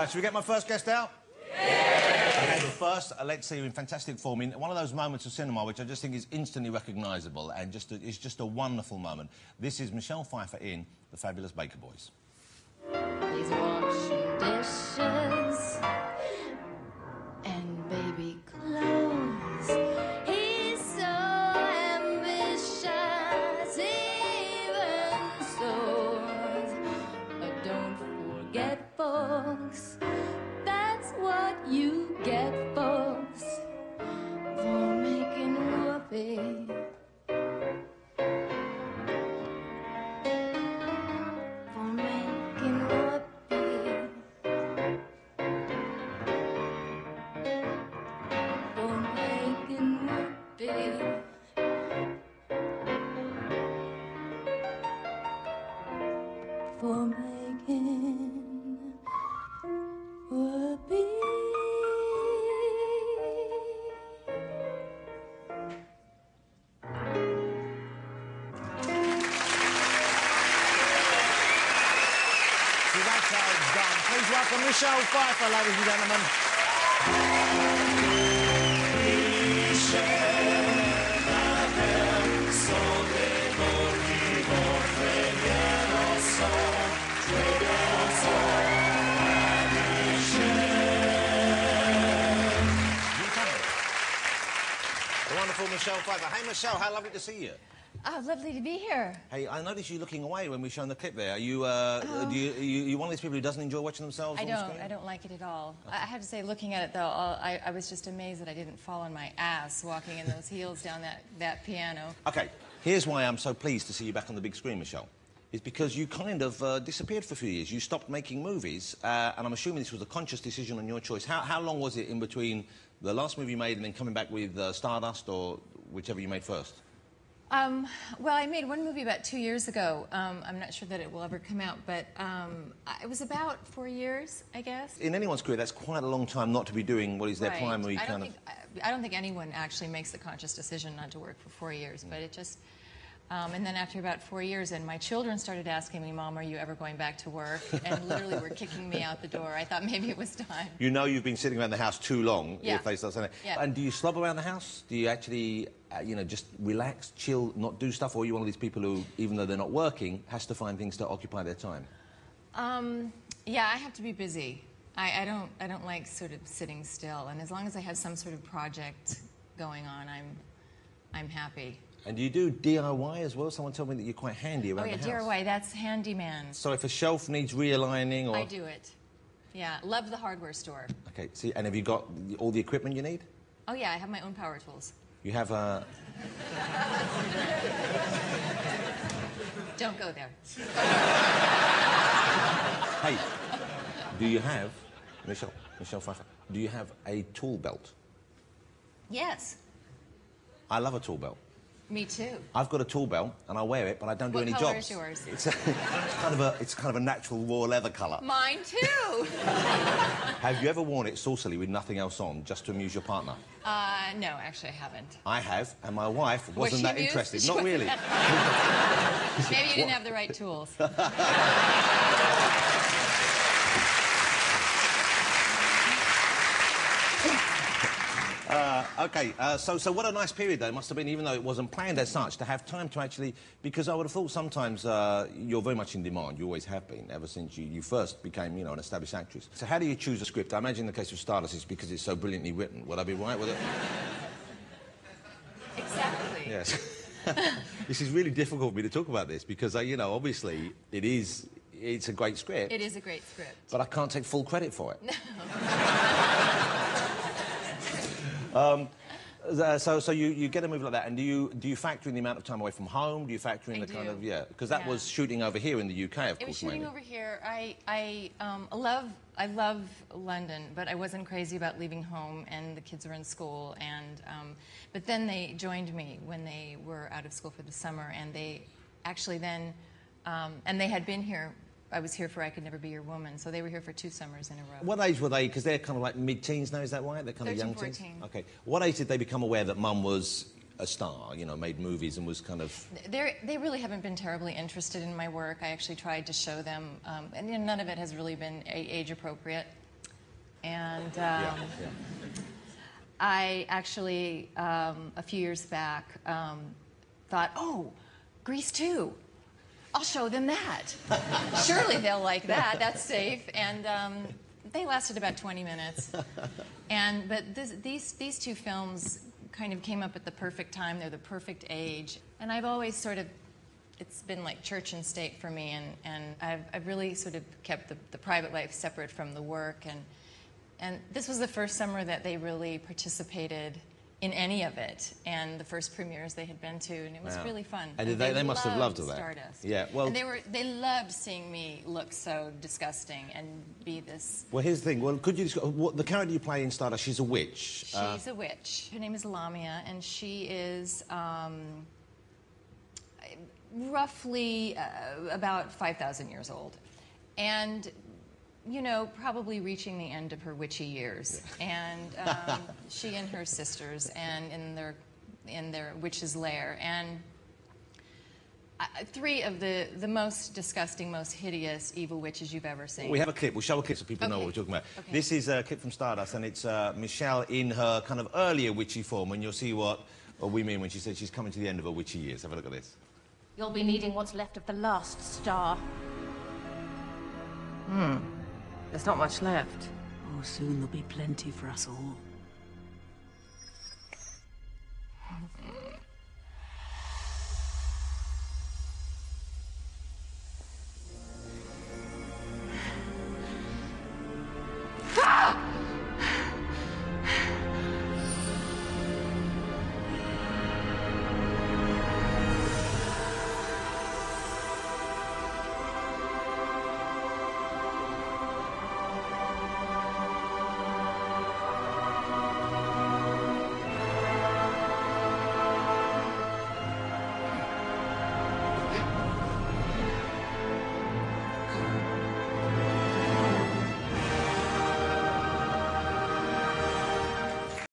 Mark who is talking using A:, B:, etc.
A: Should we get my first guest out? Yeah. Okay, but first, let's see you in fantastic form in one of those moments of cinema which I just think is instantly recognisable and it's just a wonderful moment. This is Michelle Pfeiffer in The Fabulous Baker Boys.
B: He's washing dishes and baby clothes. He's so ambitious, even so. Don't forget, folks, that's what you get, folks, for making whoopee. For making whoopee. For making whoopee. For making whoopee.
A: So that's how it's done. Please welcome Michelle Pfeiffer, ladies and gentlemen. The wonderful Michelle Pfeiffer. Hey, Michelle, how lovely to see you.
B: Oh, lovely to be here.
A: Hey, I noticed you looking away when we showed the clip there. Are you, you one of these people who doesn't enjoy watching themselves on screen?
B: I don't like it at all. Okay. I have to say, looking at it, though, I was just amazed that I didn't fall on my ass walking in those heels down that piano.
A: OK, here's why I'm so pleased to see you back on the big screen, Michelle. It's because you kind of disappeared for a few years. You stopped making movies, and I'm assuming this was a conscious decision on your choice. How long was it in between the last movie you made and then coming back with Stardust, or whichever you made first?
B: Well, I made one movie about 2 years ago. I'm not sure that it will ever come out, but it was about 4 years, I guess. In
A: anyone's career, that's quite a long time not to be doing what is their primary kind of...
B: I don't think anyone actually makes the conscious decision not to work for 4 years, but it just... and then after about 4 years, and my children started asking me, Mom, are you ever going back to work? And literally were kicking me out the door. I thought maybe it was time.
A: You know you've been sitting around the house too long
B: if
A: they start saying that.
B: Yeah.
A: And do you slob around the house? Do you actually, you know, just relax, chill, not do stuff? Or are you one of these people who, even though they're not working, has to find things to occupy their time?
B: Yeah, I have to be busy. I don't like sort of sitting still. And as long as I have some sort of project going on, I'm happy.
A: And do you do DIY as well? Someone told me that you're quite handy around the house.
B: Oh, yeah, DIY, that's handyman.
A: So if a shelf needs realigning or...
B: I do it. Yeah, love the hardware store.
A: OK, see, and have you got all the equipment you need?
B: Oh, yeah, I have my own power tools.
A: You have a...
B: Don't go there.
A: Hey, do you have... Michelle Pfeiffer, do you have a tool belt?
B: Yes.
A: I love a tool belt.
B: Me too.
A: I've got a tool belt and I wear it, but I don't do any jobs.
B: What colour is yours?
A: It's kind of a natural raw leather colour.
B: Mine too.
A: Have you ever worn it saucily with nothing else on, just to amuse your partner?
B: No, actually I haven't.
A: I have, and my wife wasn't that interested. Not really.
B: Maybe you didn't have the right tools.
A: OK, so what a nice period, though, it must have been, even though it wasn't planned as such, to have time to actually... Because I would have thought sometimes you're very much in demand. You always have been, ever since you first became, you know, an established actress. So how do you choose a script? I imagine in the case of Stardust, it's because it's so brilliantly written. Would I be right with it?
B: Exactly.
A: Yes. This is really difficult for me to talk about this, because, you know, obviously, it's a great script.
B: It is a great script.
A: But I can't take full credit for it.
B: No.
A: So you get a movie like that, and do you factor in the amount of time away from home? Do you factor in kind of because that was shooting over here in the UK, of course.
B: It was shooting over here. I love London, but I wasn't crazy about leaving home, and the kids were in school, and but then they joined me when they were out of school for the summer, and they actually then and they had been here. I was here for I Could Never Be Your Woman, so they were here for 2 summers in a row. What
A: age were they? Because they're kind of like mid-teens now, is that right? They're kind of young
B: 14.
A: teens? OK. What age did they become aware that Mum was a star, you know, made movies and was kind of...
B: They really haven't been terribly interested in my work. I actually tried to show them, and you know, none of it has really been age-appropriate. And
A: Yeah.
B: I actually, a few years back, thought, oh, Grease 2. I'll show them that. Surely they'll like that. That's safe. And they lasted about 20 minutes. But these two films kind of came up at the perfect time. They're the perfect age. And I've always sort of, it's been like church and state for me. And I've really sort of kept the private life separate from the work. And this was the first summer that they really participated in any of it, and the first premieres they had been to, and it was really fun.
A: And they must have loved that.
B: Stardust.
A: Yeah, well,
B: and they loved seeing me look so disgusting and be this.
A: Well, here's the thing. Well, could you describe the character you play in Stardust? She's a witch.
B: She's a witch. Her name is Lamia, and she is roughly about 5,000 years old, and you know, probably reaching the end of her witchy years. Yeah. And she and her sisters, and in their witch's lair, and three of the most disgusting, most hideous evil witches you've ever seen.
A: We have a clip. We'll show a clip so people know what we're talking about.
B: Okay.
A: This is a clip from Stardust, and it's Michelle in her kind of earlier witchy form, and you'll see what we mean when she says she's coming to the end of her witchy years. Have a look at this.
C: You'll be needing what's left of the last star.
D: There's not much left.
E: Oh, soon there'll be plenty for us all.